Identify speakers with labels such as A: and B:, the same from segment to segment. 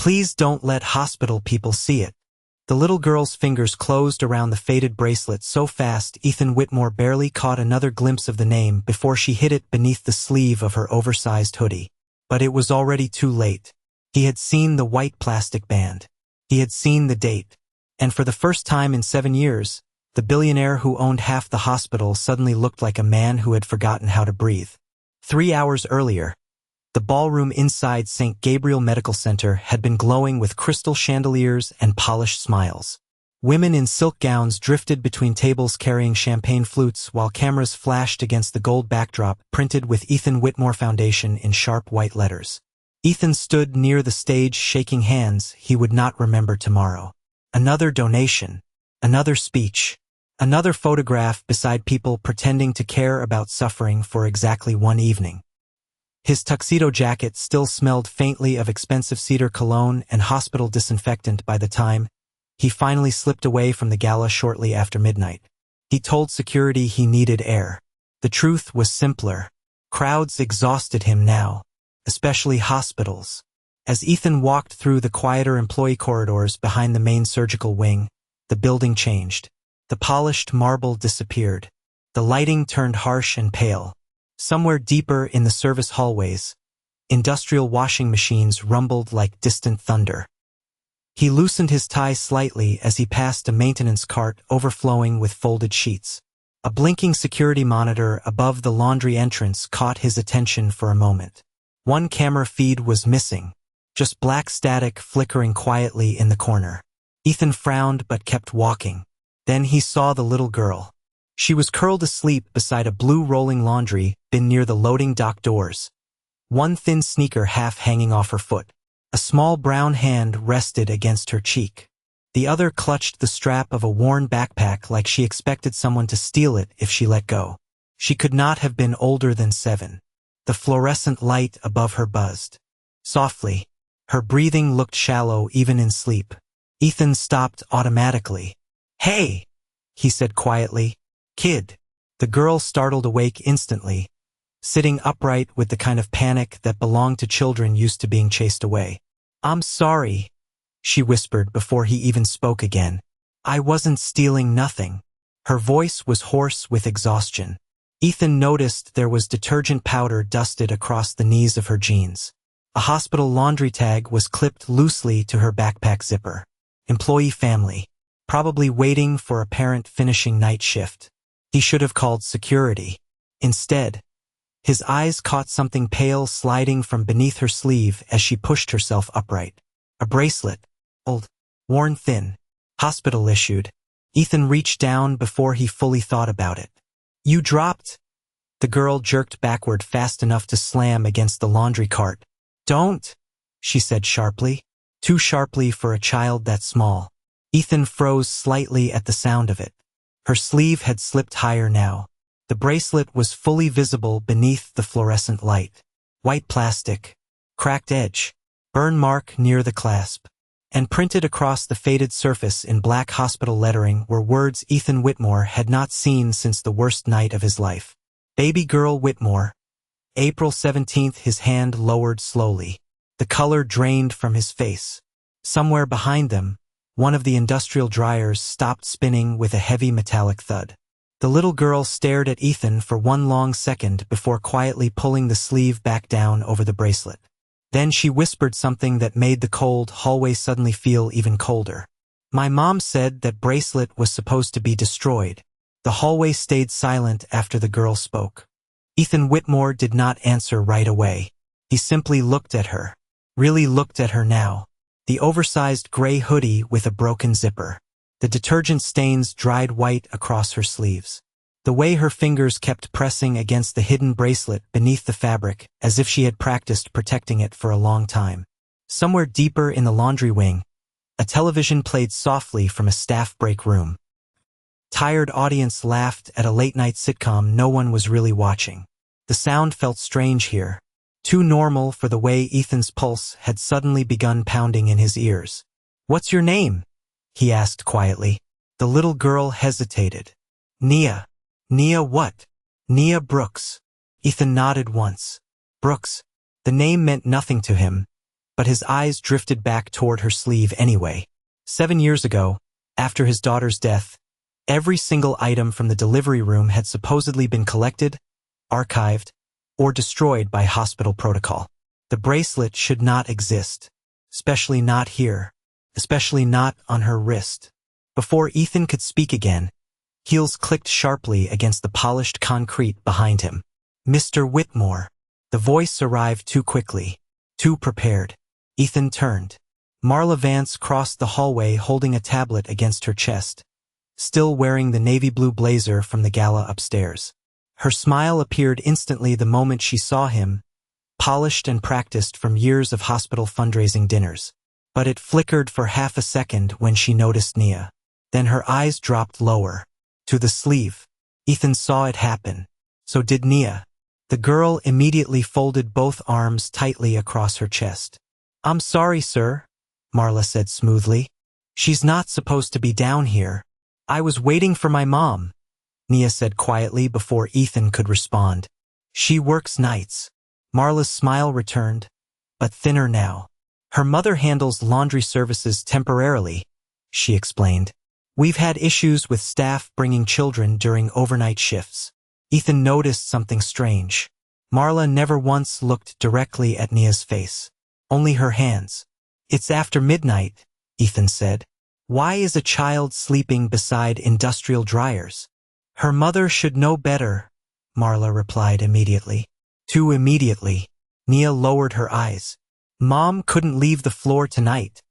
A: Please don't let hospital people see it. The little girl's fingers closed around the faded bracelet so fast Ethan Whitmore barely caught another glimpse of the name before she hid it beneath the sleeve of her oversized hoodie. But it was already too late. He had seen the white plastic band. He had seen the date. And for the first time in 7 years, the billionaire who owned half the hospital suddenly looked like a man who had forgotten how to breathe. 3 hours earlier, the ballroom inside St. Gabriel Medical Center had been glowing with crystal chandeliers and polished smiles. Women in silk gowns drifted between tables carrying champagne flutes while cameras flashed against the gold backdrop printed with Ethan Whitmore Foundation in sharp white letters. Ethan stood near the stage shaking hands he would not remember tomorrow. Another donation, another speech, another photograph beside people pretending to care about suffering for exactly one evening. His tuxedo jacket still smelled faintly of expensive cedar cologne and hospital disinfectant by the time he finally slipped away from the gala shortly after midnight. He told security he needed air. The truth was simpler. Crowds exhausted him now, especially hospitals. As Ethan walked through the quieter employee corridors behind the main surgical wing, the building changed. The polished marble disappeared. The lighting turned harsh and pale. Somewhere deeper in the service hallways, industrial washing machines rumbled like distant thunder. He loosened his tie slightly as he passed a maintenance cart overflowing with folded sheets. A blinking security monitor above the laundry entrance caught his attention for a moment. One camera feed was missing, just black static flickering quietly in the corner. Ethan frowned but kept walking. Then he saw the little girl. She was curled asleep beside a blue rolling laundry bin near the loading dock doors. One thin sneaker half hanging off her foot. A small brown hand rested against her cheek. The other clutched the strap of a worn backpack like she expected someone to steal it if she let go. She could not have been older than 7. The fluorescent light above her buzzed softly. Her breathing looked shallow even in sleep. Ethan stopped automatically. "Hey," he said quietly. "Kid." The girl startled awake instantly, sitting upright with the kind of panic that belonged to children used to being chased away. "I'm sorry," she whispered before he even spoke again. "I wasn't stealing nothing." Her voice was hoarse with exhaustion. Ethan noticed there was detergent powder dusted across the knees of her jeans. A hospital laundry tag was clipped loosely to her backpack zipper. Employee family. Probably waiting for a parent finishing night shift. He should have called security. Instead, his eyes caught something pale sliding from beneath her sleeve as she pushed herself upright. A bracelet. Old. Worn thin. Hospital issued. Ethan reached down before he fully thought about it. "You dropped." The girl jerked backward fast enough to slam against the laundry cart. "Don't," she said sharply. Too sharply for a child that small. Ethan froze slightly at the sound of it. Her sleeve had slipped higher now. The bracelet was fully visible beneath the fluorescent light. White plastic. Cracked edge. Burn mark near the clasp. And printed across the faded surface in black hospital lettering were words Ethan Whitmore had not seen since the worst night of his life. Baby girl Whitmore. April 17th. His hand lowered slowly. The color drained from his face. Somewhere behind them, one of the industrial dryers stopped spinning with a heavy metallic thud. The little girl stared at Ethan for one long second before quietly pulling the sleeve back down over the bracelet. Then she whispered something that made the cold hallway suddenly feel even colder. "My mom said that bracelet was supposed to be destroyed." The hallway stayed silent after the girl spoke. Ethan Whitmore did not answer right away. He simply looked at her. Really looked at her now. The oversized gray hoodie with a broken zipper. The detergent stains dried white across her sleeves. The way her fingers kept pressing against the hidden bracelet beneath the fabric, as if she had practiced protecting it for a long time. Somewhere deeper in the laundry wing, a television played softly from a staff break room. Tired audience laughed at a late-night sitcom no one was really watching. The sound felt strange here. Too normal for the way Ethan's pulse had suddenly begun pounding in his ears. "What's your name?" he asked quietly. The little girl hesitated. "Nia." "Nia what?" "Nia Brooks." Ethan nodded once. Brooks. The name meant nothing to him, but his eyes drifted back toward her sleeve anyway. 7 years ago, after his daughter's death, every single item from the delivery room had supposedly been collected, archived, or destroyed by hospital protocol. The bracelet should not exist, especially not here, especially not on her wrist. Before Ethan could speak again, heels clicked sharply against the polished concrete behind him. Mr. Whitmore. The voice arrived too quickly, too prepared. Ethan turned. Marla Vance crossed the hallway holding a tablet against her chest, still wearing the navy blue blazer from the gala upstairs. Her smile appeared instantly the moment she saw him, polished and practiced from years of hospital fundraising dinners. But it flickered for half a second when she noticed Nia. Then her eyes dropped lower, to the sleeve. Ethan saw it happen. So did Nia. The girl immediately folded both arms tightly across her chest. "I'm sorry, sir," Marla said smoothly. "She's not supposed to be down here. I was waiting for my mom," Nia said quietly before Ethan could respond. "She works nights." Marla's smile returned, but thinner now. "Her mother handles laundry services temporarily," she explained. "We've had issues with staff bringing children during overnight shifts." Ethan noticed something strange. Marla never once looked directly at Nia's face. Only her hands. "It's after midnight," Ethan said. "Why is a child sleeping beside industrial dryers?" "Her mother should know better," Marla replied immediately. Too immediately. Nia lowered her eyes. "Mom couldn't leave the floor tonight,"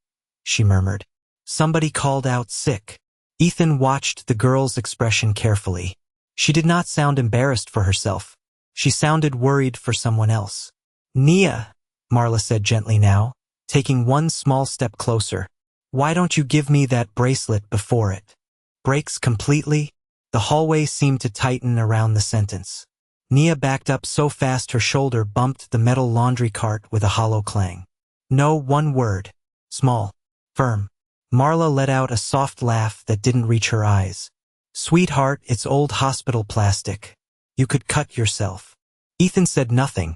A: she murmured. "Somebody called out sick." Ethan watched the girl's expression carefully. She did not sound embarrassed for herself. She sounded worried for someone else. "Nia," Marla said gently now, taking one small step closer. "Why don't you give me that bracelet before it breaks completely?" The hallway seemed to tighten around the sentence. Nia backed up so fast her shoulder bumped the metal laundry cart with a hollow clang. "No, one word. Small. Firm." Marla let out a soft laugh that didn't reach her eyes. "Sweetheart, it's old hospital plastic. You could cut yourself." Ethan said nothing,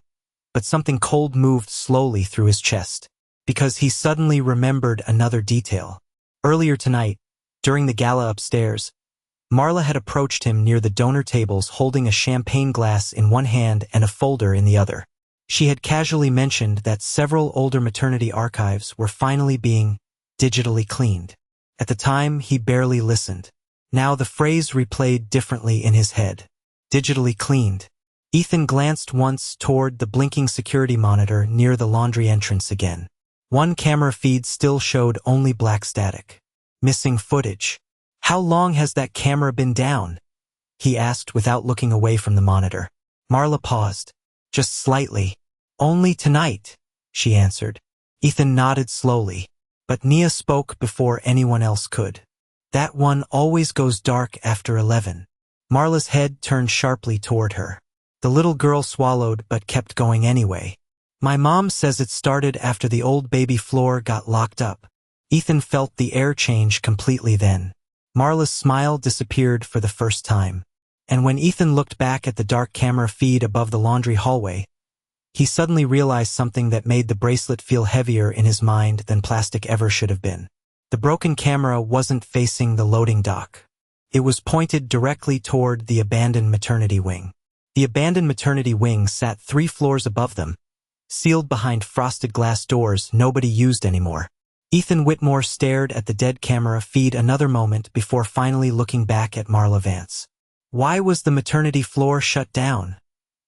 A: but something cold moved slowly through his chest, because he suddenly remembered another detail. Earlier tonight, during the gala upstairs, Marla had approached him near the donor tables holding a champagne glass in one hand and a folder in the other. She had casually mentioned that several older maternity archives were finally being digitally cleaned. At the time, he barely listened. Now the phrase replayed differently in his head. Digitally cleaned. Ethan glanced once toward the blinking security monitor near the laundry entrance again. One camera feed still showed only black static. Missing footage. "How long has that camera been down?" he asked without looking away from the monitor. Marla paused. "Just slightly." "Only tonight," she answered. Ethan nodded slowly, but Nia spoke before anyone else could. "That one always goes dark after 11. Marla's head turned sharply toward her. The little girl swallowed but kept going anyway. "My mom says it started after the old baby floor got locked up." Ethan felt the air change completely then. Marla's smile disappeared for the first time. And when Ethan looked back at the dark camera feed above the laundry hallway, he suddenly realized something that made the bracelet feel heavier in his mind than plastic ever should have been. The broken camera wasn't facing the loading dock. It was pointed directly toward the abandoned maternity wing. The abandoned maternity wing sat 3 floors above them, sealed behind frosted glass doors nobody used anymore. Ethan Whitmore stared at the dead camera feed another moment before finally looking back at Marla Vance. "Why was the maternity floor shut down?"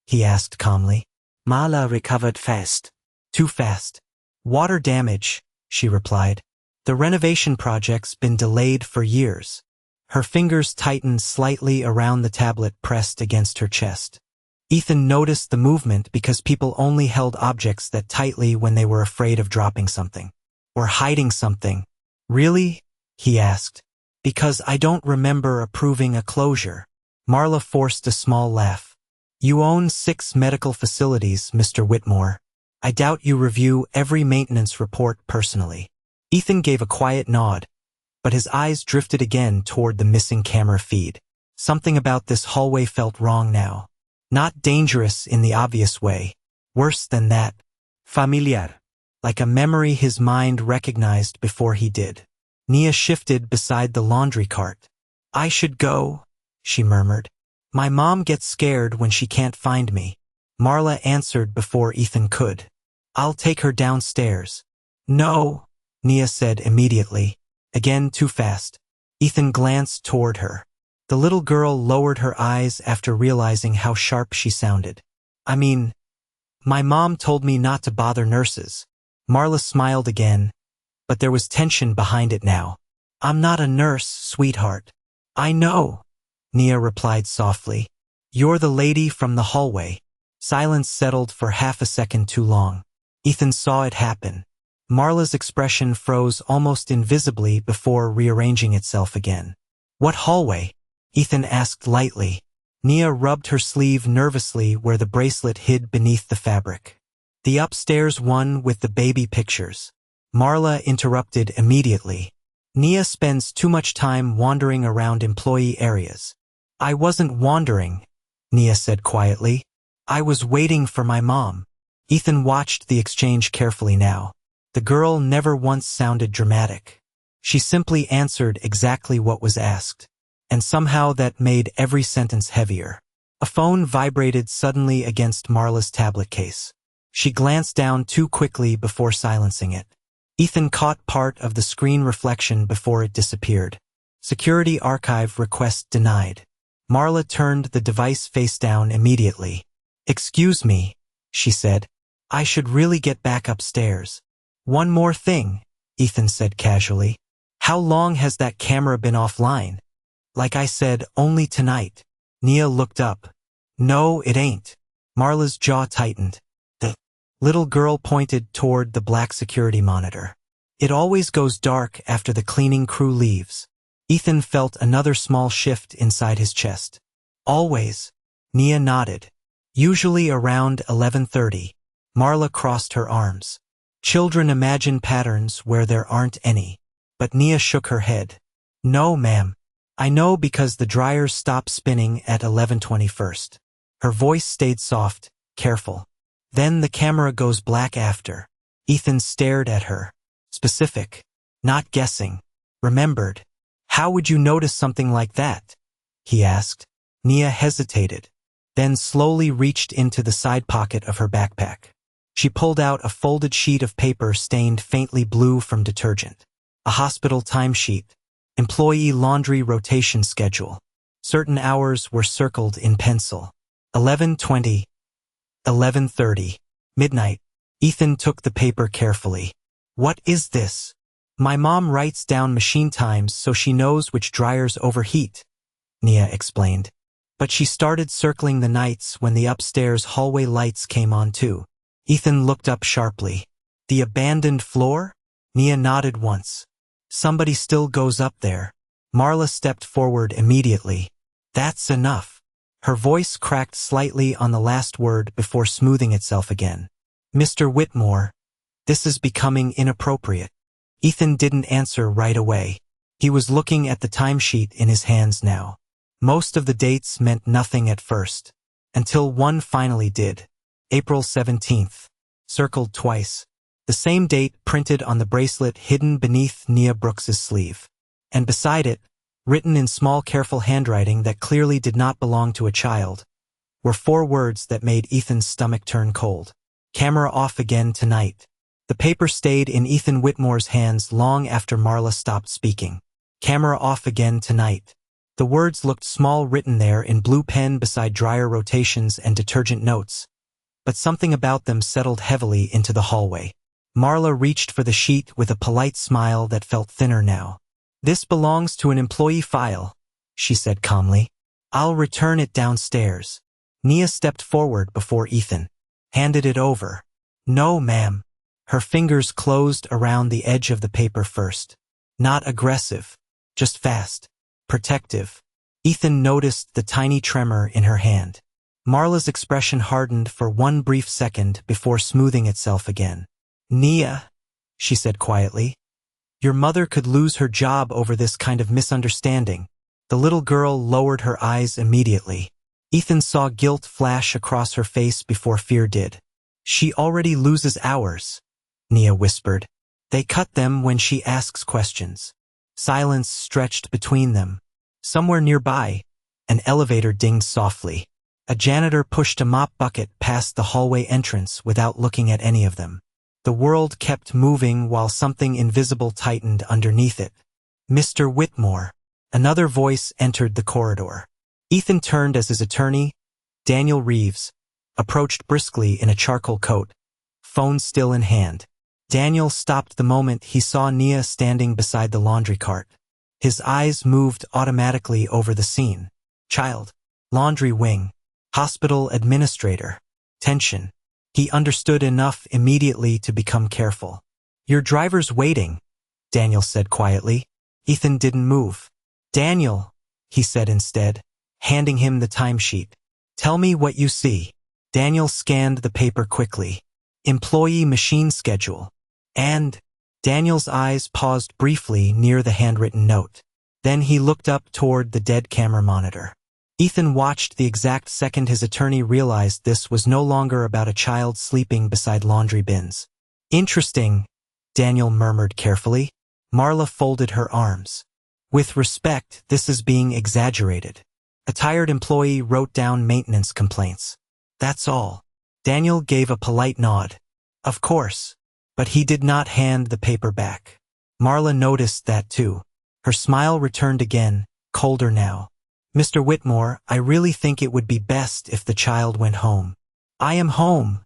A: he asked calmly. "Marla recovered fast." "Too fast." "Water damage," she replied. "The renovation project's been delayed for years." Her fingers tightened slightly around the tablet pressed against her chest. Ethan noticed the movement because people only held objects that tightly when they were afraid of dropping something. Or hiding something. "Really?" he asked. "Because I don't remember approving a closure." Marla forced a small laugh. "You own 6 medical facilities, Mr. Whitmore. I doubt you review every maintenance report personally." Ethan gave a quiet nod, but his eyes drifted again toward the missing camera feed. Something about this hallway felt wrong now. Not dangerous in the obvious way. Worse than that. Familiar. like a memory his mind recognized before he did. Nia shifted beside the laundry cart. "I should go," she murmured. "My mom gets scared when she can't find me." Marla answered before Ethan could. "I'll take her downstairs." "No," Nia said immediately, again too fast. Ethan glanced toward her. The little girl lowered her eyes after realizing how sharp she sounded. "I mean, my mom told me not to bother nurses." Marla smiled again, but there was tension behind it now. "I'm not a nurse, sweetheart." "I know," Nia replied softly. "You're the lady from the hallway." Silence settled for half a second too long. Ethan saw it happen. Marla's expression froze almost invisibly before rearranging itself again. "What hallway?" Ethan asked lightly. Nia rubbed her sleeve nervously where the bracelet hid beneath the fabric. "The upstairs one with the baby pictures." Marla interrupted immediately. "Nia spends too much time wandering around employee areas." "I wasn't wandering," Nia said quietly. "I was waiting for my mom." Ethan watched the exchange carefully now. The girl never once sounded dramatic. She simply answered exactly what was asked. And somehow that made every sentence heavier. A phone vibrated suddenly against Marla's tablet case. She glanced down too quickly before silencing it. Ethan caught part of the screen reflection before it disappeared. "Security archive request denied." Marla turned the device face down immediately. "Excuse me," she said. "I should really get back upstairs." "One more thing," Ethan said casually. "How long has that camera been offline?" "Like I said, only tonight." Nia looked up. "No, it ain't." Marla's jaw tightened. The little girl pointed toward the black security monitor. "It always goes dark after the cleaning crew leaves." Ethan felt another small shift inside his chest. "Always." Nia nodded. "Usually around 11:30. Marla crossed her arms. "Children imagine patterns where there aren't any." But Nia shook her head. "No, ma'am. I know because the dryers stop spinning at 11:21. Her voice stayed soft, careful. "Then the camera goes black after." Ethan stared at her. Specific. Not guessing. Remembered. "How would you notice something like that?" he asked. Nia hesitated, then slowly reached into the side pocket of her backpack. She pulled out a folded sheet of paper stained faintly blue from detergent. A hospital timesheet. Employee laundry rotation schedule. Certain hours were circled in pencil. 11:20. 11:30. Midnight. Ethan took the paper carefully. "What is this?" "My mom writes down machine times so she knows which dryers overheat," Nia explained. "But she started circling the nights when the upstairs hallway lights came on too." Ethan looked up sharply. "The abandoned floor?" Nia nodded once. "Somebody still goes up there." Marla stepped forward immediately. "That's enough." Her voice cracked slightly on the last word before smoothing itself again. "Mr. Whitmore, this is becoming inappropriate." Ethan didn't answer right away. He was looking at the timesheet in his hands now. Most of the dates meant nothing at first, until one finally did. April 17th, circled twice. The same date printed on the bracelet hidden beneath Nia Brooks's sleeve. And beside it, written in small careful handwriting that clearly did not belong to a child, were 4 words that made Ethan's stomach turn cold. "Camera off again tonight." The paper stayed in Ethan Whitmore's hands long after Marla stopped speaking. "Camera off again tonight." The words looked small written there in blue pen beside dryer rotations and detergent notes, but something about them settled heavily into the hallway. Marla reached for the sheet with a polite smile that felt thinner now. "This belongs to an employee file," she said calmly. "I'll return it downstairs." Nia stepped forward before Ethan, handed it over. "No, ma'am." Her fingers closed around the edge of the paper first. Not aggressive, just fast, protective. Ethan noticed the tiny tremor in her hand. Marla's expression hardened for one brief second before smoothing itself again. "Nia," she said quietly, "your mother could lose her job over this kind of misunderstanding." The little girl lowered her eyes immediately. Ethan saw guilt flash across her face before fear did. "She already loses hours," Nia whispered. They cut them when she asks questions. Silence stretched between them. Somewhere nearby, an elevator dinged softly. A janitor pushed a mop bucket past the hallway entrance without looking at any of them. The world kept moving while something invisible tightened underneath it. Mr. Whitmore. Another voice entered the corridor. Ethan turned as his attorney, Daniel Reeves, approached briskly in a charcoal coat, phone still in hand. Daniel stopped the moment he saw Nia standing beside the laundry cart. His eyes moved automatically over the scene. Child. Laundry wing. Hospital administrator. Tension. He understood enough immediately to become careful. Your driver's waiting, Daniel said quietly. Ethan didn't move. Daniel, he said instead, handing him the timesheet. Tell me what you see. Daniel scanned the paper quickly. Employee machine schedule. And Daniel's eyes paused briefly near the handwritten note. Then he looked up toward the dead camera monitor. Ethan watched the exact second his attorney realized this was no longer about a child sleeping beside laundry bins. Interesting, Daniel murmured carefully. Marla folded her arms. With respect, this is being exaggerated. A tired employee wrote down maintenance complaints. That's all. Daniel gave a polite nod. Of course. But he did not hand the paper back. Marla noticed that too. Her smile returned again, colder now. Mr. Whitmore, I really think it would be best if the child went home. I am home,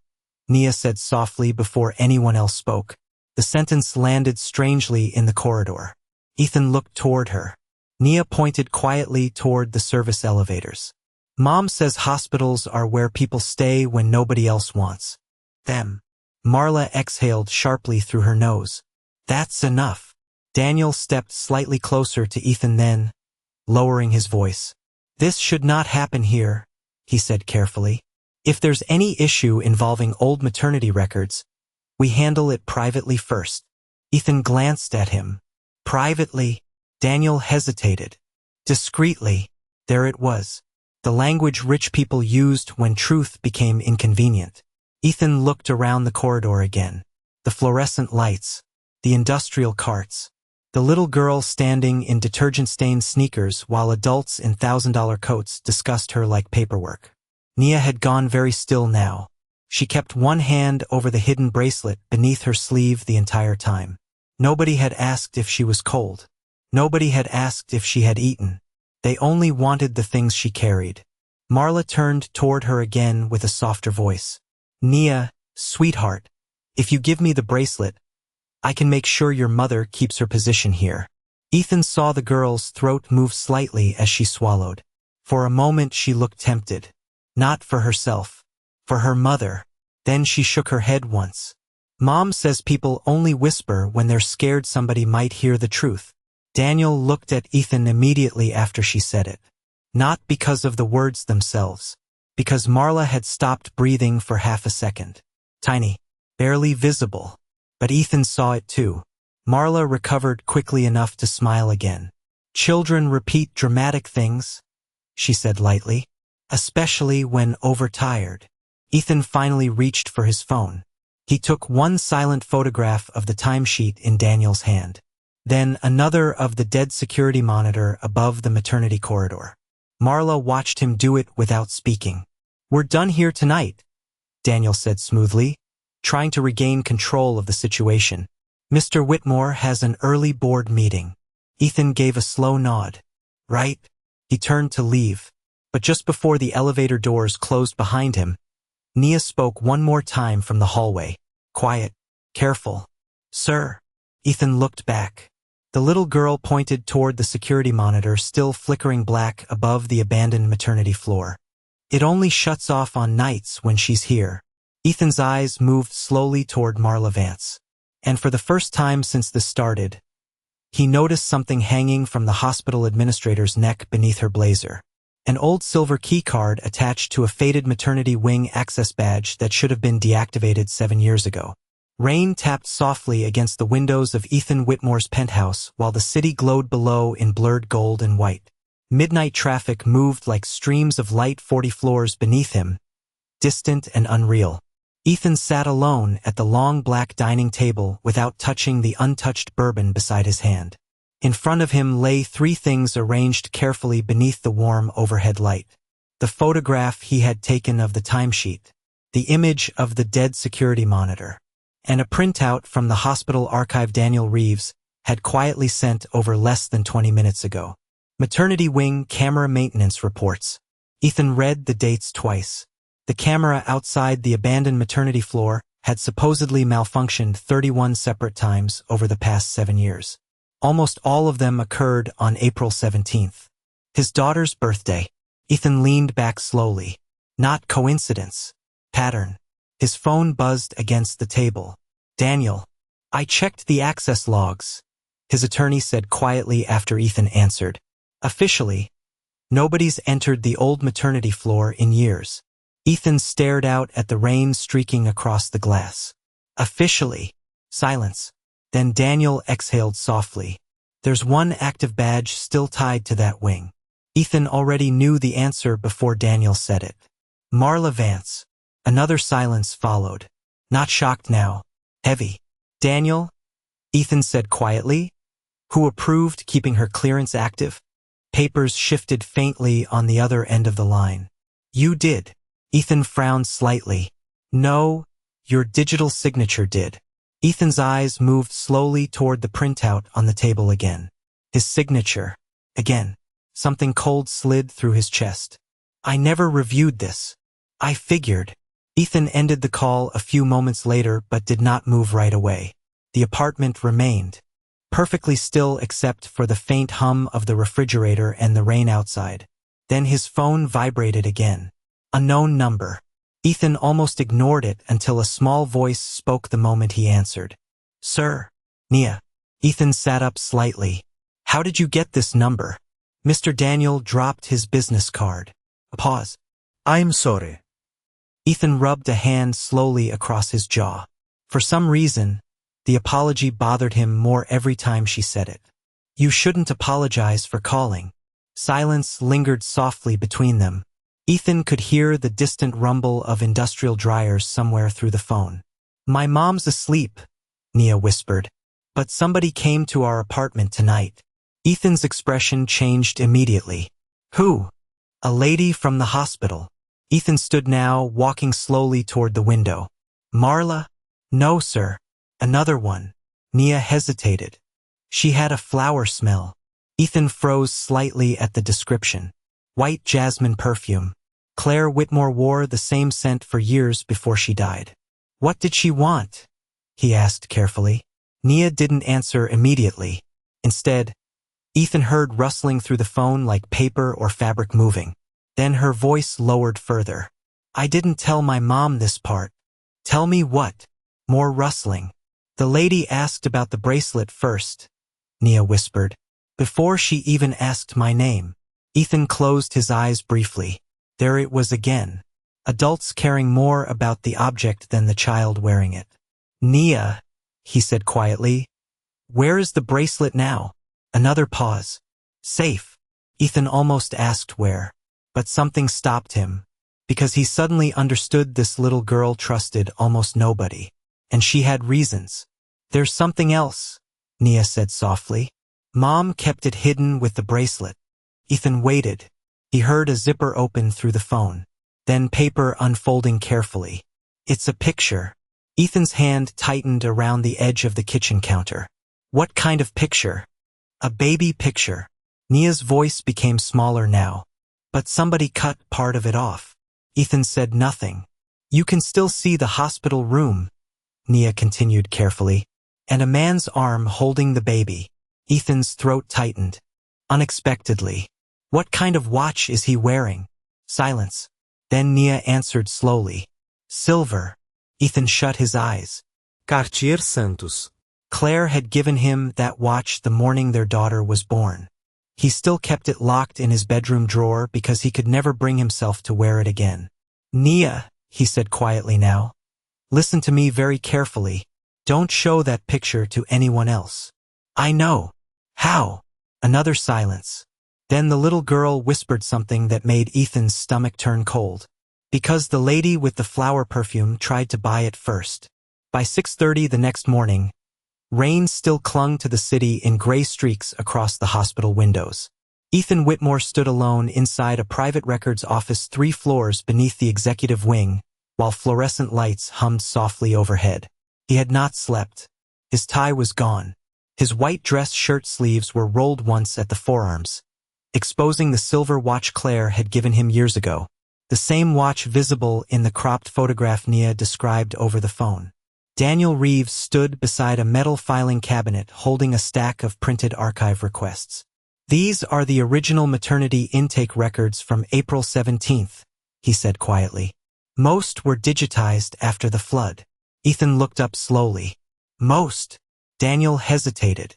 A: Nia said softly before anyone else spoke. The sentence landed strangely in the corridor. Ethan looked toward her. Nia pointed quietly toward the service elevators. Mom says hospitals are where people stay when nobody else wants them. Marla exhaled sharply through her nose. That's enough. Daniel stepped slightly closer to Ethan then, lowering his voice. This should not happen here, he said carefully. If there's any issue involving old maternity records, we handle it privately first. Ethan glanced at him. Privately? Daniel hesitated. Discreetly. There it was. The language rich people used when truth became inconvenient. Ethan looked around the corridor again. The fluorescent lights. The industrial carts. The little girl standing in detergent-stained sneakers while adults in $1,000 coats discussed her like paperwork. Nia had gone very still now. She kept one hand over the hidden bracelet beneath her sleeve the entire time. Nobody had asked if she was cold. Nobody had asked if she had eaten. They only wanted the things she carried. Marla turned toward her again with a softer voice. Nia, sweetheart, if you give me the bracelet, I can make sure your mother keeps her position here. Ethan saw the girl's throat move slightly as she swallowed. For a moment she looked tempted. Not for herself. For her mother. Then she shook her head once. Mom says people only whisper when they're scared somebody might hear the truth. Daniel looked at Ethan immediately after she said it. Not because of the words themselves. Because Marla had stopped breathing for half a second. Tiny. Barely visible. But Ethan saw it too. Marla recovered quickly enough to smile again. Children repeat dramatic things, she said lightly, especially when overtired. Ethan finally reached for his phone. He took one silent photograph of the timesheet in Daniel's hand. Then another of the dead security monitor above the maternity corridor. Marla watched him do it without speaking. We're done here tonight, Daniel said smoothly, trying to regain control of the situation. Mr. Whitmore has an early board meeting. Ethan gave a slow nod. Right? He turned to leave. But just before the elevator doors closed behind him, Nia spoke one more time from the hallway. Quiet. Careful. Sir. Ethan looked back. The little girl pointed toward the security monitor still flickering black above the abandoned maternity floor. It only shuts off on nights when she's here. Ethan's eyes moved slowly toward Marla Vance. And for the first time since this started, he noticed something hanging from the hospital administrator's neck beneath her blazer. An old silver key card attached to a faded maternity wing access badge that should have been deactivated 7 years ago. Rain tapped softly against the windows of Ethan Whitmore's penthouse while the city glowed below in blurred gold and white. Midnight traffic moved like streams of light 40 floors beneath him, distant and unreal. Ethan sat alone at the long black dining table without touching the untouched bourbon beside his hand. In front of him lay three things arranged carefully beneath the warm overhead light. The photograph he had taken of the timesheet, the image of the dead security monitor, and a printout from the hospital archive Daniel Reeves had quietly sent over less than 20 minutes ago. Maternity wing camera maintenance reports. Ethan read the dates twice. The camera outside the abandoned maternity floor had supposedly malfunctioned 31 separate times over the past 7 years. Almost all of them occurred on April 17th. His daughter's birthday. Ethan leaned back slowly. Not coincidence. Pattern. His phone buzzed against the table. Daniel. I checked the access logs, his attorney said quietly after Ethan answered. Officially, nobody's entered the old maternity floor in years. Ethan stared out at the rain streaking across the glass. Officially. Silence. Then Daniel exhaled softly. There's one active badge still tied to that wing. Ethan already knew the answer before Daniel said it. Marla Vance. Another silence followed. Not shocked now. Heavy. Daniel? Ethan said quietly. Who approved keeping her clearance active? Papers shifted faintly on the other end of the line. You did. Ethan frowned slightly. No, your digital signature did. Ethan's eyes moved slowly toward the printout on the table again. His signature. Again. Something cold slid through his chest. I never reviewed this. I figured. Ethan ended the call a few moments later but did not move right away. The apartment remained perfectly still except for the faint hum of the refrigerator and the rain outside. Then his phone vibrated again. Unknown number. Ethan almost ignored it until a small voice spoke the moment he answered. Sir. Nia. Ethan sat up slightly. How did you get this number? Mr. Daniel dropped his business card. A pause. I'm sorry. Ethan rubbed a hand slowly across his jaw. For some reason, the apology bothered him more every time she said it. You shouldn't apologize for calling. Silence lingered softly between them. Ethan could hear the distant rumble of industrial dryers somewhere through the phone. My mom's asleep, Nia whispered. But somebody came to our apartment tonight. Ethan's expression changed immediately. Who? A lady from the hospital. Ethan stood now, walking slowly toward the window. Marla? No, sir. Another one. Nia hesitated. She had a flower smell. Ethan froze slightly at the description. White jasmine perfume. Claire Whitmore wore the same scent for years before she died. What did she want? He asked carefully. Nia didn't answer immediately. Instead, Ethan heard rustling through the phone like paper or fabric moving. Then her voice lowered further. I didn't tell my mom this part. Tell me what? More rustling. The lady asked about the bracelet first, Nia whispered. Before she even asked my name. Ethan closed his eyes briefly. There it was again. Adults caring more about the object than the child wearing it. Nia, he said quietly. Where is the bracelet now? Another pause. Safe. Ethan almost asked where. But something stopped him. Because he suddenly understood this little girl trusted almost nobody. And she had reasons. There's something else, Nia said softly. Mom kept it hidden with the bracelet. Ethan waited. He heard a zipper open through the phone. Then paper unfolding carefully. It's a picture. Ethan's hand tightened around the edge of the kitchen counter. What kind of picture? A baby picture. Nia's voice became smaller now. But somebody cut part of it off. Ethan said nothing. You can still see the hospital room, Nia continued carefully. And a man's arm holding the baby. Ethan's throat tightened. Unexpectedly. What kind of watch is he wearing? Silence. Then Nia answered slowly. Silver. Ethan shut his eyes. Cartier Santos. Claire had given him that watch the morning their daughter was born. He still kept it locked in his bedroom drawer because he could never bring himself to wear it again. Nia, he said quietly now. Listen to me very carefully. Don't show that picture to anyone else. I know. How? Another silence. Then the little girl whispered something that made Ethan's stomach turn cold. Because the lady with the flower perfume tried to buy it first. By 6:30 the next morning, rain still clung to the city in gray streaks across the hospital windows. Ethan Whitmore stood alone inside a private records office 3 floors beneath the executive wing, while fluorescent lights hummed softly overhead. He had not slept. His tie was gone. His white dress shirt sleeves were rolled once at the forearms, exposing the silver watch Claire had given him years ago, the same watch visible in the cropped photograph Nia described over the phone. Daniel Reeves stood beside a metal filing cabinet holding a stack of printed archive requests. "These are the original maternity intake records from April 17th, he said quietly. "Most were digitized after the flood." Ethan looked up slowly. "Most?" Daniel hesitated.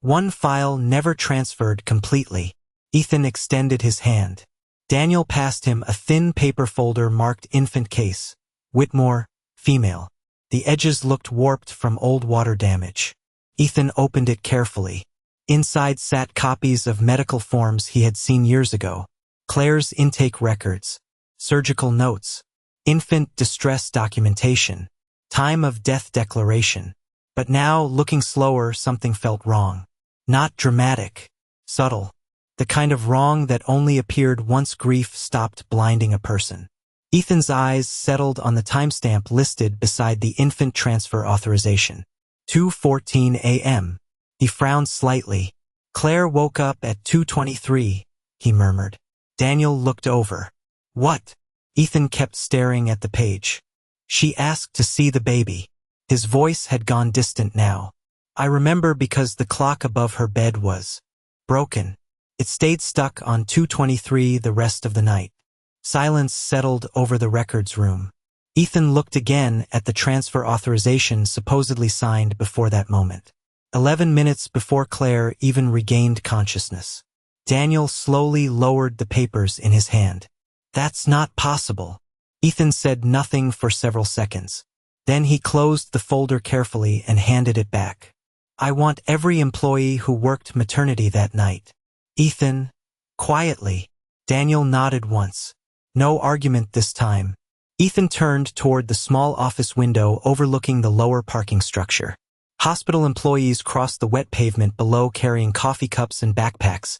A: "One file never transferred completely." Ethan extended his hand. Daniel passed him a thin paper folder marked infant case. Whitmore, female. The edges looked warped from old water damage. Ethan opened it carefully. Inside sat copies of medical forms he had seen years ago. Claire's intake records, surgical notes, infant distress documentation, time of death declaration. But now, looking slower, something felt wrong. Not dramatic, subtle. The kind of wrong that only appeared once grief stopped blinding a person. Ethan's eyes settled on the timestamp listed beside the infant transfer authorization. 2:14 a.m. He frowned slightly. "Claire woke up at 2:23, he murmured. Daniel looked over. "What?" Ethan kept staring at the page. "She asked to see the baby." His voice had gone distant now. "I remember because the clock above her bed was broken. It stayed stuck on 2:23 the rest of the night." Silence settled over the records room. Ethan looked again at the transfer authorization supposedly signed before that moment. 11 minutes before Claire even regained consciousness. Daniel slowly lowered the papers in his hand. "That's not possible." Ethan said nothing for several seconds. Then he closed the folder carefully and handed it back. "I want every employee who worked maternity that night." "Ethan," quietly. Daniel nodded once. No argument this time. Ethan turned toward the small office window overlooking the lower parking structure. Hospital employees crossed the wet pavement below carrying coffee cups and backpacks,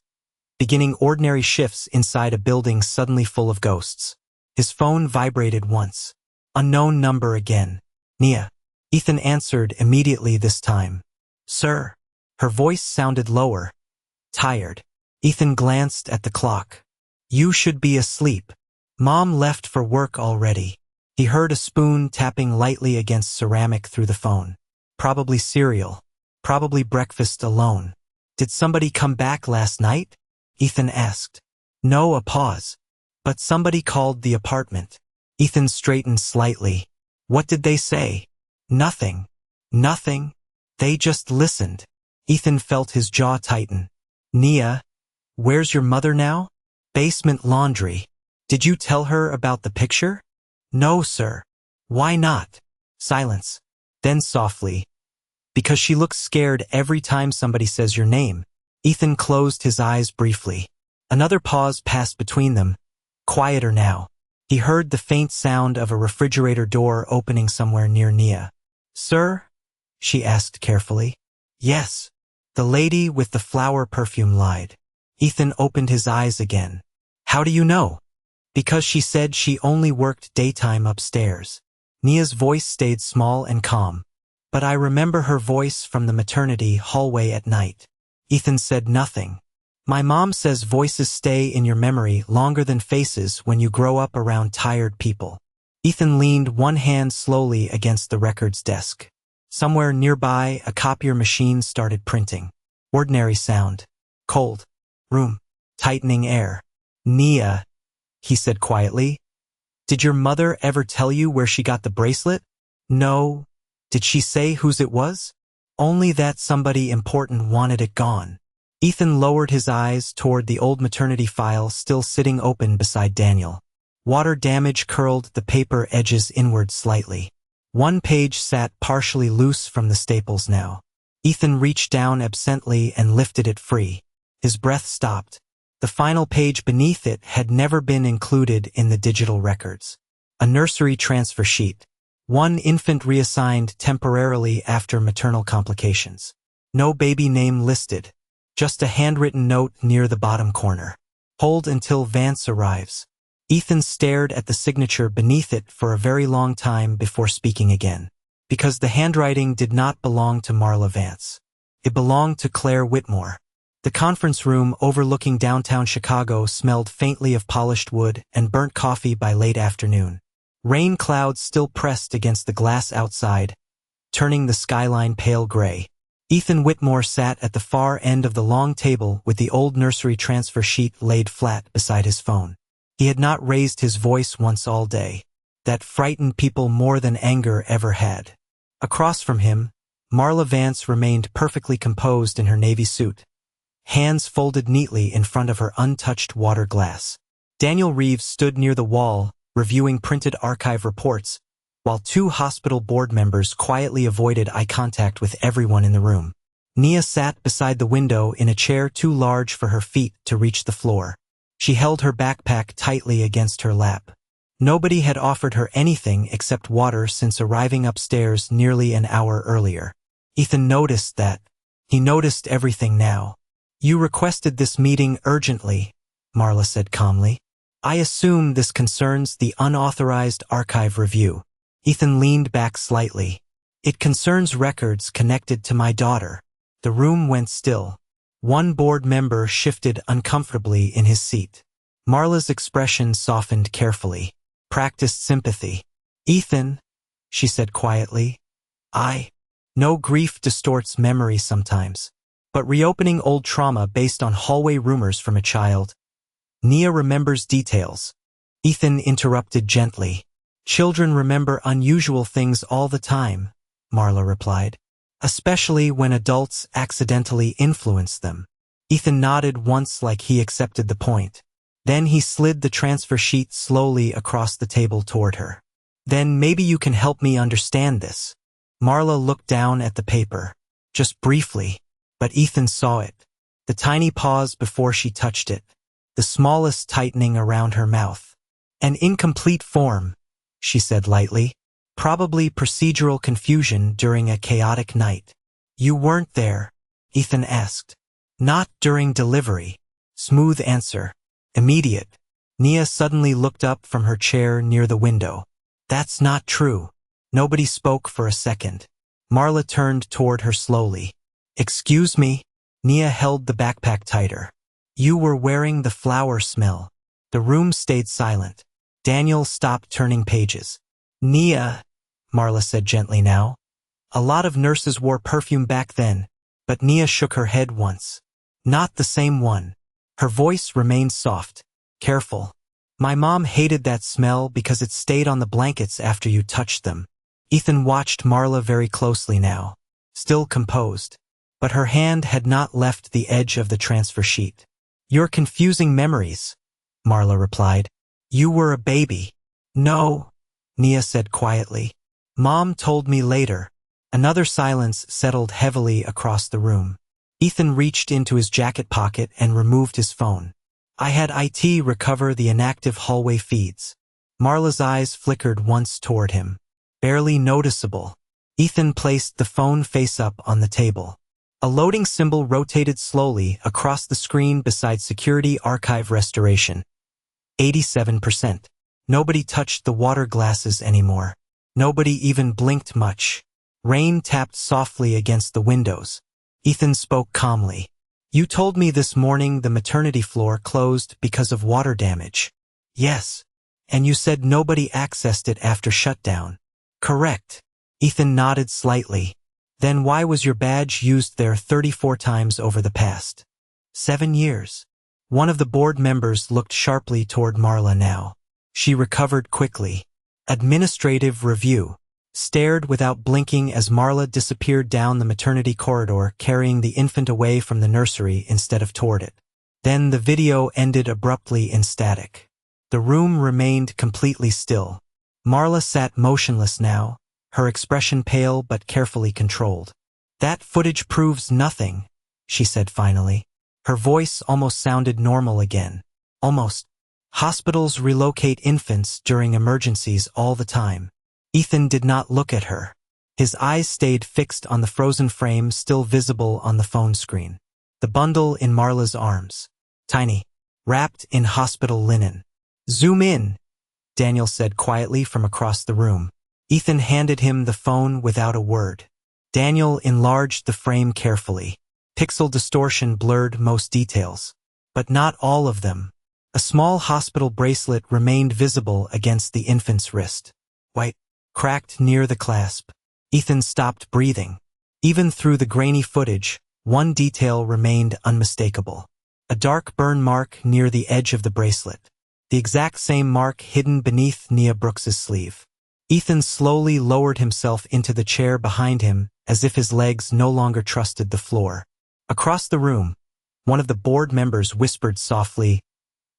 A: beginning ordinary shifts inside a building suddenly full of ghosts. His phone vibrated once. Unknown number again. "Nia." Ethan answered immediately this time. "Sir." Her voice sounded lower. Tired. Ethan glanced at the clock. "You should be asleep. Mom left for work already." He heard a spoon tapping lightly against ceramic through the phone. Probably cereal. Probably breakfast alone. "Did somebody come back last night?" Ethan asked. No, a pause. "But somebody called the apartment." Ethan straightened slightly. "What did they say?" "Nothing." "Nothing?" "They just listened." Ethan felt his jaw tighten. "Nia, where's your mother now?" "Basement laundry." "Did you tell her about the picture?" "No, sir." "Why not?" Silence. Then softly, "Because she looks scared every time somebody says your name." Ethan closed his eyes briefly. Another pause passed between them, quieter now. He heard the faint sound of a refrigerator door opening somewhere near Nia. "Sir?" she asked carefully. "Yes." The lady with the flower perfume lied. Ethan opened his eyes again. "How do you know?" "Because she said she only worked daytime upstairs." Nia's voice stayed small and calm. "But I remember her voice from the maternity hallway at night." Ethan said nothing. "My mom says voices stay in your memory longer than faces when you grow up around tired people." Ethan leaned one hand slowly against the records desk. Somewhere nearby, a copier machine started printing. Ordinary sound. Cold. Room. Tightening air. "Nia," he said quietly. "Did your mother ever tell you where she got the bracelet?" "No." "Did she say whose it was?" "Only that somebody important wanted it gone." Ethan lowered his eyes toward the old maternity file still sitting open beside Daniel. Water damage curled the paper edges inward slightly. One page sat partially loose from the staples now. Ethan reached down absently and lifted it free. His breath stopped. The final page beneath it had never been included in the digital records. A nursery transfer sheet. One infant reassigned temporarily after maternal complications. No baby name listed. Just a handwritten note near the bottom corner. Hold until Vance arrives. Ethan stared at the signature beneath it for a very long time before speaking again. Because the handwriting did not belong to Marla Vance. It belonged to Claire Whitmore. The conference room overlooking downtown Chicago smelled faintly of polished wood and burnt coffee by late afternoon. Rain clouds still pressed against the glass outside, turning the skyline pale gray. Ethan Whitmore sat at the far end of the long table with the old nursery transfer sheet laid flat beside his phone. He had not raised his voice once all day. That frightened people more than anger ever had. Across from him, Marla Vance remained perfectly composed in her navy suit, hands folded neatly in front of her untouched water glass. Daniel Reeves stood near the wall, reviewing printed archive reports, while two hospital board members quietly avoided eye contact with everyone in the room. Nia sat beside the window in a chair too large for her feet to reach the floor. She held her backpack tightly against her lap. Nobody had offered her anything except water since arriving upstairs nearly an hour earlier. Ethan noticed that. He noticed everything now. "You requested this meeting urgently," Marla said calmly. "I assume this concerns the unauthorized archive review." Ethan leaned back slightly. "It concerns records connected to my daughter." The room went still. One board member shifted uncomfortably in his seat. Marla's expression softened carefully. Practiced sympathy. "Ethan," she said quietly, "I know grief distorts memory sometimes. But reopening old trauma based on hallway rumors from a child. Nia remembers details." Ethan interrupted gently. "Children remember unusual things all the time," Marla replied. "Especially when adults accidentally influence them." Ethan nodded once like he accepted the point. Then he slid the transfer sheet slowly across the table toward her. "Then maybe you can help me understand this." Marla looked down at the paper. Just briefly. But Ethan saw it. The tiny pause before she touched it. The smallest tightening around her mouth. "An incomplete form," she said lightly. "Probably procedural confusion during a chaotic night." "You weren't there?" Ethan asked. "Not during delivery." Smooth answer. Immediate. Nia suddenly looked up from her chair near the window. "That's not true." Nobody spoke for a second. Marla turned toward her slowly. "Excuse me?" Nia held the backpack tighter. "You were wearing the flower smell." The room stayed silent. Daniel stopped turning pages. "Nia," Marla said gently now. "A lot of nurses wore perfume back then." But Nia shook her head once. "Not the same one." Her voice remained soft, careful. "My mom hated that smell because it stayed on the blankets after you touched them." Ethan watched Marla very closely now, still composed. But her hand had not left the edge of the transfer sheet. "You're confusing memories," Marla replied. "You were a baby." "No," Nia said quietly. "Mom told me later." Another silence settled heavily across the room. Ethan reached into his jacket pocket and removed his phone. "I had IT recover the inactive hallway feeds." Marla's eyes flickered once toward him. Barely noticeable. Ethan placed the phone face up on the table. A loading symbol rotated slowly across the screen beside Security Archive Restoration. 87%. Nobody touched the water glasses anymore. Nobody even blinked much. Rain tapped softly against the windows. Ethan spoke calmly. "You told me this morning the maternity floor closed because of water damage." "Yes. And you said nobody accessed it after shutdown." "Correct." Ethan nodded slightly. "Then why was your badge used there 34 times over the past 7 years? One of the board members looked sharply toward Marla now. She recovered quickly. "Administrative review." Stared without blinking as Marla disappeared down the maternity corridor, carrying the infant away from the nursery instead of toward it. Then the video ended abruptly in static. The room remained completely still. Marla sat motionless now, her expression pale but carefully controlled. "That footage proves nothing," she said finally. Her voice almost sounded normal again. "Almost. Hospitals relocate infants during emergencies all the time. Ethan did not look at her. His eyes stayed fixed on the frozen frame still visible on the phone screen. The bundle in Marla's arms. Tiny. Wrapped in hospital linen. "Zoom in," Daniel said quietly from across the room. Ethan handed him the phone without a word. Daniel enlarged the frame carefully. Pixel distortion blurred most details. But not all of them. A small hospital bracelet remained visible against the infant's wrist. White. Cracked near the clasp. Ethan stopped breathing. Even through the grainy footage, one detail remained unmistakable. A dark burn mark near the edge of the bracelet. The exact same mark hidden beneath Nia Brooks's sleeve. Ethan slowly lowered himself into the chair behind him as if his legs no longer trusted the floor. Across the room, one of the board members whispered softly,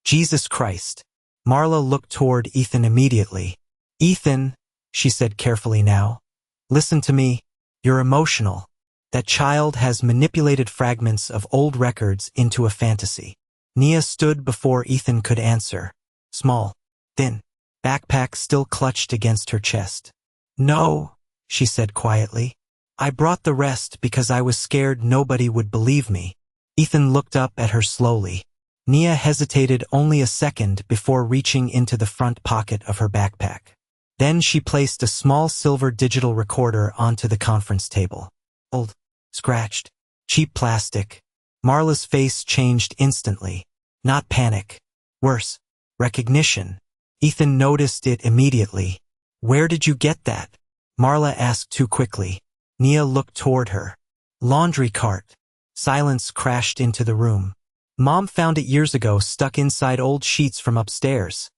A: "Jesus Christ." Marla looked toward Ethan immediately. "Ethan," she said carefully now, "listen to me. You're emotional. That child has manipulated fragments of old records into a fantasy." Nia stood before Ethan could answer. Small, thin, backpack still clutched against her chest. "No," she said quietly. "I brought the rest because I was scared nobody would believe me." Ethan looked up at her slowly. Nia hesitated only a second before reaching into the front pocket of her backpack. Then she placed a small silver digital recorder onto the conference table. Old, scratched, cheap plastic. Marla's face changed instantly. Not panic. Worse, recognition. Ethan noticed it immediately. "Where did you get that?" Marla asked too quickly. Nia looked toward her. "Laundry cart." Silence crashed into the room. "Mom found it years ago stuck inside old sheets from upstairs,"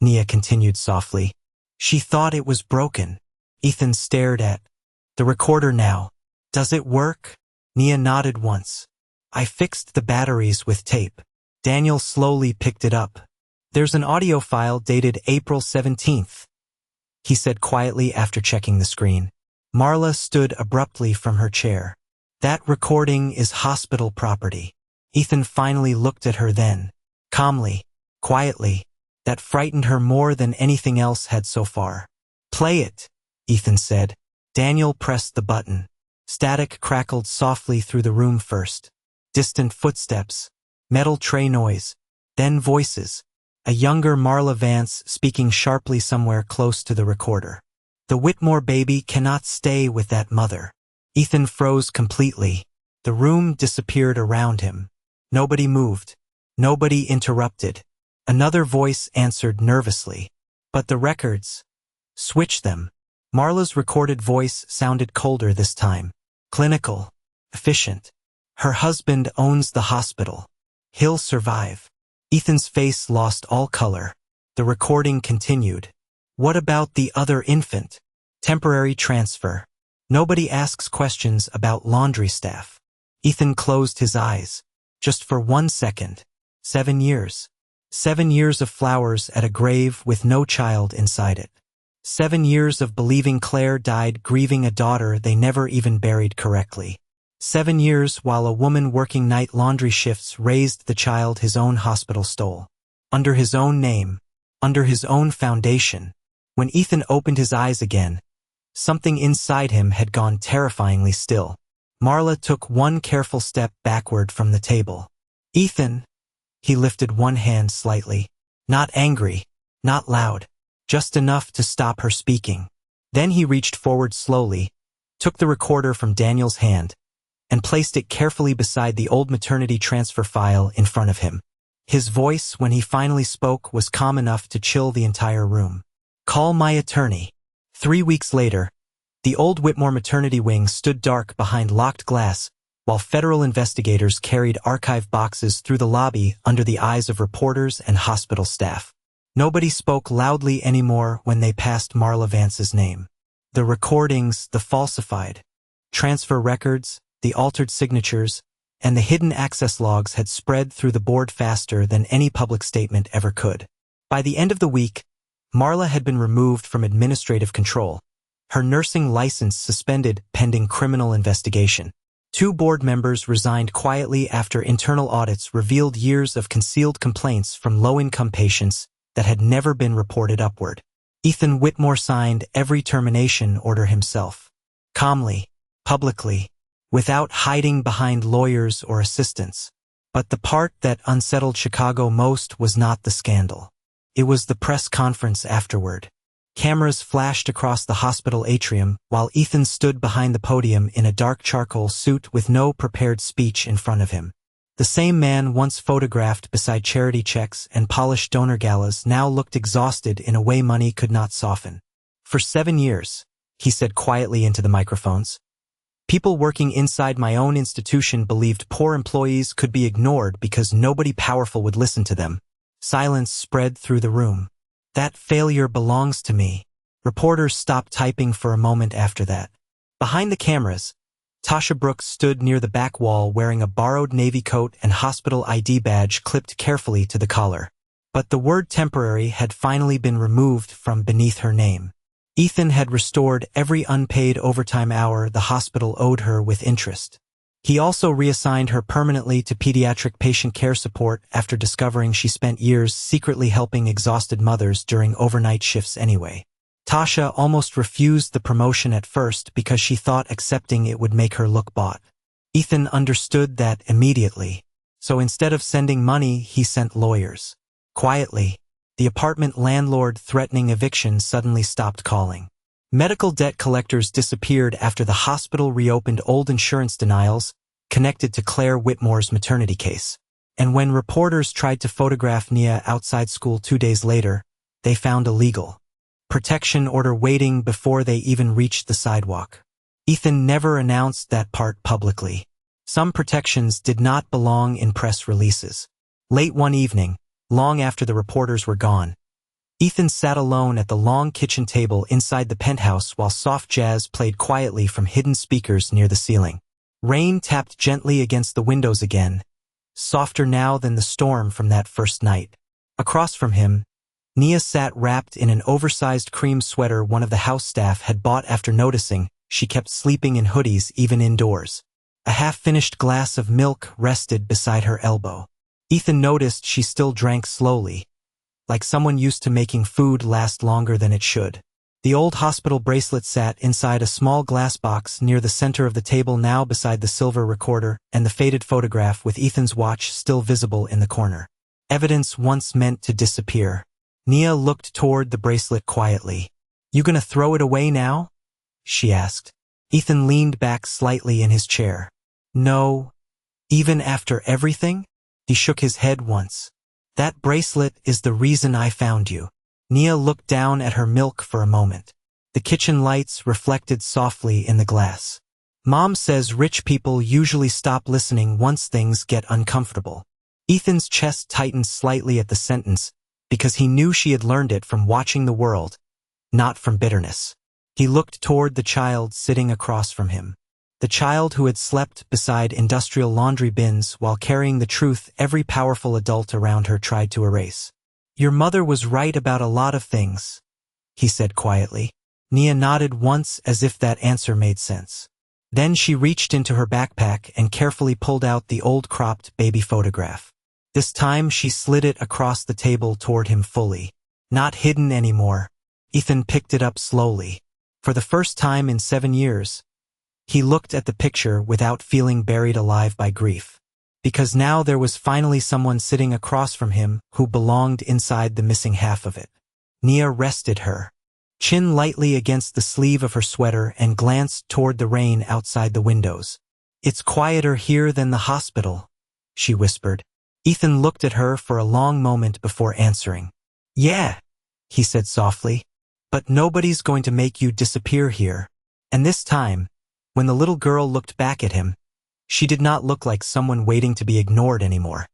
A: Nia continued softly. "She thought it was broken." Ethan stared at the recorder now. "Does it work?" Nia nodded once. "I fixed the batteries with tape." Daniel slowly picked it up. "There's an audio file dated April 17th, he said quietly after checking the screen. Marla stood abruptly from her chair. "That recording is hospital property." Ethan finally looked at her then. Calmly, quietly. That frightened her more than anything else had so far. "Play it," Ethan said. Daniel pressed the button. Static crackled softly through the room first. Distant footsteps. Metal tray noise. Then voices. A younger Marla Vance speaking sharply somewhere close to the recorder. "The Whitmore baby cannot stay with that mother." Ethan froze completely. The room disappeared around him. Nobody moved. Nobody interrupted. Another voice answered nervously. "But the records. Switch them." Marla's recorded voice sounded colder this time. Clinical. Efficient. "Her husband owns the hospital. He'll survive." Ethan's face lost all color. The recording continued. "What about the other infant? Temporary transfer. Nobody asks questions about laundry staff." Ethan closed his eyes. Just for 1 second. 7 years. 7 years of flowers at a grave with no child inside it. 7 years of believing Claire died grieving a daughter they never even buried correctly. 7 years while a woman working night laundry shifts raised the child his own hospital stole. Under his own name. Under his own foundation. When Ethan opened his eyes again, something inside him had gone terrifyingly still. Marla took one careful step backward from the table. "Ethan." He lifted one hand slightly. Not angry. Not loud. Just enough to stop her speaking. Then he reached forward slowly, took the recorder from Daniel's hand, and placed it carefully beside the old maternity transfer file in front of him. His voice, when he finally spoke, was calm enough to chill the entire room. "Call my attorney." 3 weeks later, the old Whitmore maternity wing stood dark behind locked glass, while federal investigators carried archive boxes through the lobby under the eyes of reporters and hospital staff. Nobody spoke loudly anymore when they passed Marla Vance's name. The recordings, the falsified transfer records, the altered signatures, and the hidden access logs had spread through the board faster than any public statement ever could. By the end of the week, Marla had been removed from administrative control, her nursing license suspended pending criminal investigation. 2 board members resigned quietly after internal audits revealed years of concealed complaints from low-income patients that had never been reported upward. Ethan Whitmore signed every termination order himself. Calmly, publicly, without hiding behind lawyers or assistants. But the part that unsettled Chicago most was not the scandal. It was the press conference afterward. Cameras flashed across the hospital atrium while Ethan stood behind the podium in a dark charcoal suit with no prepared speech in front of him. The same man once photographed beside charity checks and polished donor galas now looked exhausted in a way money could not soften. "For 7 years," he said quietly into the microphones, "people working inside my own institution believed poor employees could be ignored because nobody powerful would listen to them." Silence spread through the room. "That failure belongs to me." Reporters stopped typing for a moment after that. Behind the cameras, Tasha Brooks stood near the back wall wearing a borrowed Navy coat and hospital ID badge clipped carefully to the collar. But the word temporary had finally been removed from beneath her name. Ethan had restored every unpaid overtime hour the hospital owed her with interest. He also reassigned her permanently to pediatric patient care support after discovering she spent years secretly helping exhausted mothers during overnight shifts anyway. Tasha almost refused the promotion at first because she thought accepting it would make her look bought. Ethan understood that immediately, so instead of sending money, he sent lawyers. Quietly, the apartment landlord threatening eviction suddenly stopped calling. Medical debt collectors disappeared after the hospital reopened old insurance denials connected to Claire Whitmore's maternity case. And when reporters tried to photograph Nia outside school 2 days later, they found a legal protection order waiting before they even reached the sidewalk. Ethan never announced that part publicly. Some protections did not belong in press releases. Late one evening, long after the reporters were gone, Ethan sat alone at the long kitchen table inside the penthouse while soft jazz played quietly from hidden speakers near the ceiling. Rain tapped gently against the windows again, softer now than the storm from that first night. Across from him, Nia sat wrapped in an oversized cream sweater one of the house staff had bought after noticing she kept sleeping in hoodies even indoors. A half-finished glass of milk rested beside her elbow. Ethan noticed she still drank slowly, like someone used to making food last longer than it should. The old hospital bracelet sat inside a small glass box near the center of the table now beside the silver recorder and the faded photograph with Ethan's watch still visible in the corner. Evidence once meant to disappear. Nia looked toward the bracelet quietly. "You gonna throw it away now?" she asked. Ethan leaned back slightly in his chair. "No. Even after everything?" He shook his head once. "That bracelet is the reason I found you." Nia looked down at her milk for a moment. The kitchen lights reflected softly in the glass. "Mom says rich people usually stop listening once things get uncomfortable." Ethan's chest tightened slightly at the sentence because he knew she had learned it from watching the world, not from bitterness. He looked toward the child sitting across from him. The child who had slept beside industrial laundry bins while carrying the truth every powerful adult around her tried to erase. "Your mother was right about a lot of things," he said quietly. Nia nodded once as if that answer made sense. Then she reached into her backpack and carefully pulled out the old cropped baby photograph. This time she slid it across the table toward him fully. Not hidden anymore. Ethan picked it up slowly. For the first time in 7 years, he looked at the picture without feeling buried alive by grief. Because now there was finally someone sitting across from him who belonged inside the missing half of it. Nia rested her chin lightly against the sleeve of her sweater and glanced toward the rain outside the windows. "It's quieter here than the hospital," she whispered. Ethan looked at her for a long moment before answering. "Yeah," he said softly, "but nobody's going to make you disappear here." And this time, when the little girl looked back at him, she did not look like someone waiting to be ignored anymore.